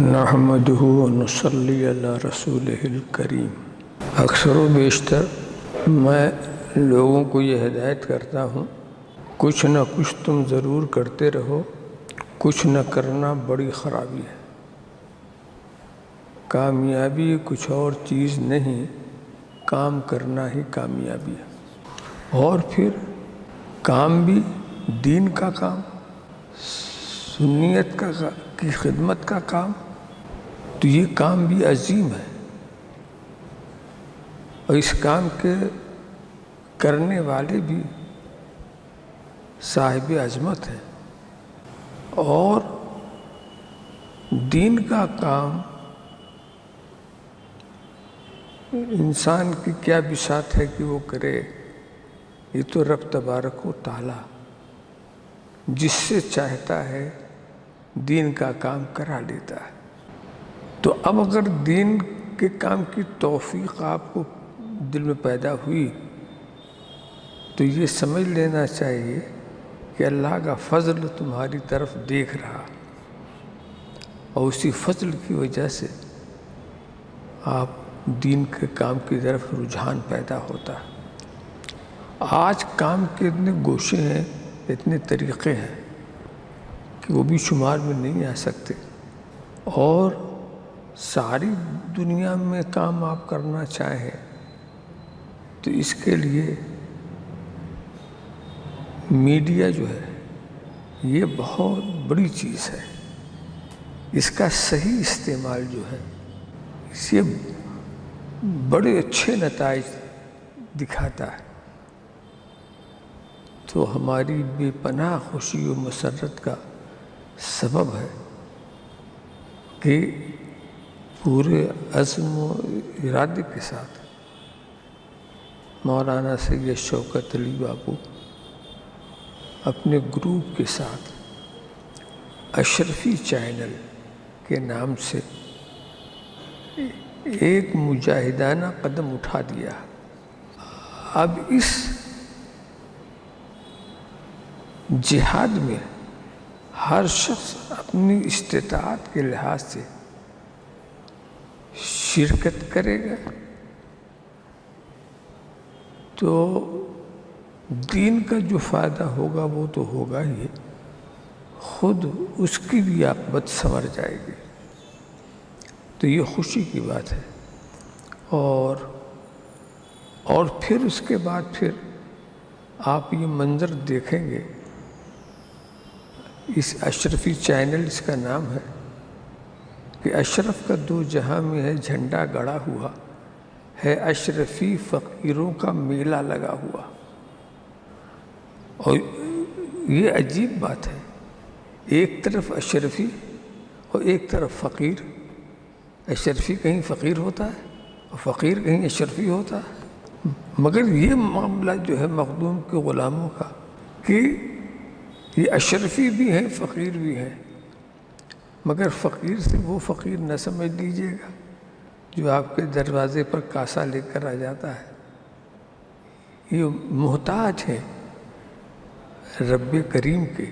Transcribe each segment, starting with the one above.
نحمدہ ونصلی علی رسولہ الکریم۔ اکثر و بیشتر میں لوگوں کو یہ ہدایت کرتا ہوں، کچھ نہ کچھ تم ضرور کرتے رہو، کچھ نہ کرنا بڑی خرابی ہے۔ کامیابی کچھ اور چیز نہیں، کام کرنا ہی کامیابی ہے۔ اور پھر کام بھی دین کا کام، سنیت کی خدمت کا کام، تو یہ کام بھی عظیم ہے، اور اس کام کے کرنے والے بھی صاحب عظمت ہیں۔ اور دین کا کام انسان کی کیا بساط ہے کہ وہ کرے، یہ تو رب تبارک و تعالی جس سے چاہتا ہے دین کا کام کرا لیتا ہے۔ تو اب اگر دین کے کام کی توفیق آپ کو دل میں پیدا ہوئی تو یہ سمجھ لینا چاہیے کہ اللہ کا فضل تمہاری طرف دیکھ رہا، اور اسی فضل کی وجہ سے آپ دین کے کام کی طرف رجحان پیدا ہوتا ہے۔ آج کام کے اتنے گوشے ہیں، اتنے طریقے ہیں کہ وہ بھی شمار میں نہیں آ سکتے، اور ساری دنیا میں کام آپ کرنا چاہیں تو اس کے لیے میڈیا جو ہے یہ بہت بڑی چیز ہے۔ اس کا صحیح استعمال جو ہے اس سے بڑے اچھے نتائج دکھاتا ہے۔ تو ہماری بے پناہ خوشی و مسرت کا سبب ہے کہ پورے عزم و ارادے کے ساتھ مولانا سید شوکت علی بابو اپنے گروپ کے ساتھ اشرفی چینل کے نام سے ایک مجاہدانہ قدم اٹھا دیا۔ اب اس جہاد میں ہر شخص اپنی استطاعت کے لحاظ سے شرکت کرے گا تو دین کا جو فائدہ ہوگا وہ تو ہوگا ہی، خود اس کی بھی عاقبت سنور جائے گی۔ تو یہ خوشی کی بات ہے۔ اور پھر اس کے بعد پھر آپ یہ منظر دیکھیں گے، اس اشرفی چینل اس کا نام ہے کہ اشرف کا دو جہاں میں ہے جھنڈا گڑا ہوا ہے، اشرفی فقیروں کا میلہ لگا ہوا۔ اور یہ عجیب بات ہے، ایک طرف اشرفی اور ایک طرف فقیر۔ اشرفی کہیں فقیر ہوتا ہے اور فقیر کہیں اشرفی ہوتا ہے؟ مگر یہ معاملہ جو ہے مخدوم کے غلاموں کا کہ یہ اشرفی بھی ہیں فقیر بھی ہیں، مگر فقیر سے وہ فقیر نہ سمجھ لیجیے گا جو آپ کے دروازے پر کاسا لے کر آ جاتا ہے۔ یہ محتاج ہے رب کریم کے،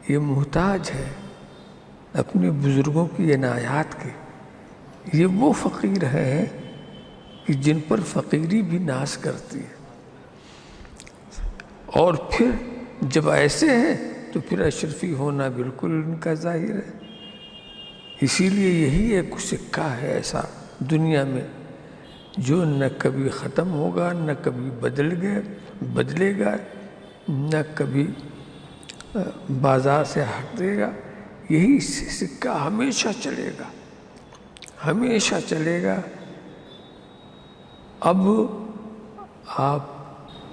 یہ محتاج ہے اپنے بزرگوں کی عنایات کے۔ یہ وہ فقیر ہیں کہ جن پر فقیری بھی ناز کرتی ہے۔ اور پھر جب ایسے ہیں تو پھر اشرفی ہونا بالکل ان کا ظاہر ہے۔ اسی لیے یہی ایک سکہ ہے ایسا دنیا میں جو نہ کبھی ختم ہوگا، نہ کبھی بدلے گا، نہ کبھی بازار سے ہٹے گا۔ یہی سکہ ہمیشہ چلے گا، ہمیشہ چلے گا۔ اب آپ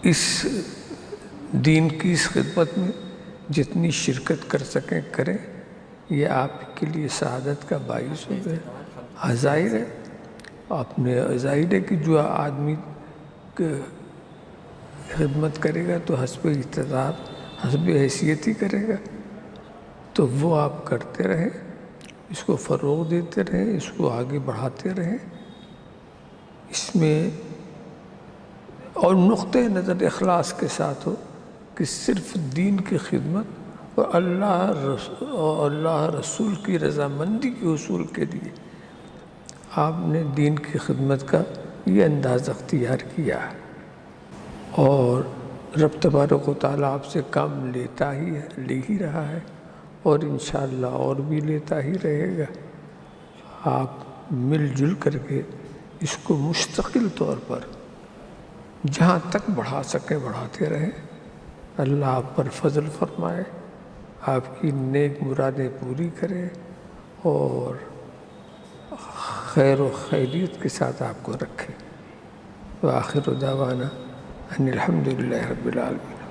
اس دین کی اس خدمت میں جتنی شرکت کر سکیں کریں، یہ آپ کے لیے سعادت کا باعث ہو گئے۔ ظاہر ہے اپنے ظاہر ہے کہ جو آدمی خدمت کرے گا تو حسب استطاعت حسب حیثیت ہی کرے گا، تو وہ آپ کرتے رہیں، اس کو فروغ دیتے رہیں، اس کو آگے بڑھاتے رہیں۔ اس میں اور نقطۂ نظر اخلاص کے ساتھ ہو کہ صرف دین کی خدمت اور اللہ رسول کی رضامندی کے حصول کے لیے آپ نے دین کی خدمت کا یہ انداز اختیار کیا اور رب تبارک و تعالیٰ آپ سے کام لیتا ہی ہے، لے ہی رہا ہے اور انشاءاللہ اور بھی لیتا ہی رہے گا۔ آپ مل جل کر کے اس کو مستقل طور پر جہاں تک بڑھا سکیں بڑھاتے رہیں۔ اللہ آپ پر فضل فرمائے، آپ کی نیک مرادیں پوری کرے اور خیر و خیریت کے ساتھ آپ کو رکھے۔ وآخر دعوانا ان الحمدللہ رب العالمین۔